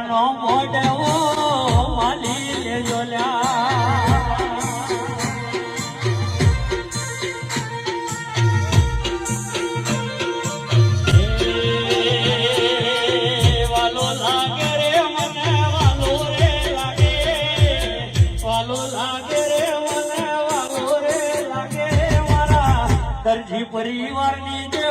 નો મોઢવો માલી લેજો વાલો લાગે રે મને વાલો રે લાગે વાલો લાગે રે મને વાલો રે લાગે મારા દરજી પરિવારની જે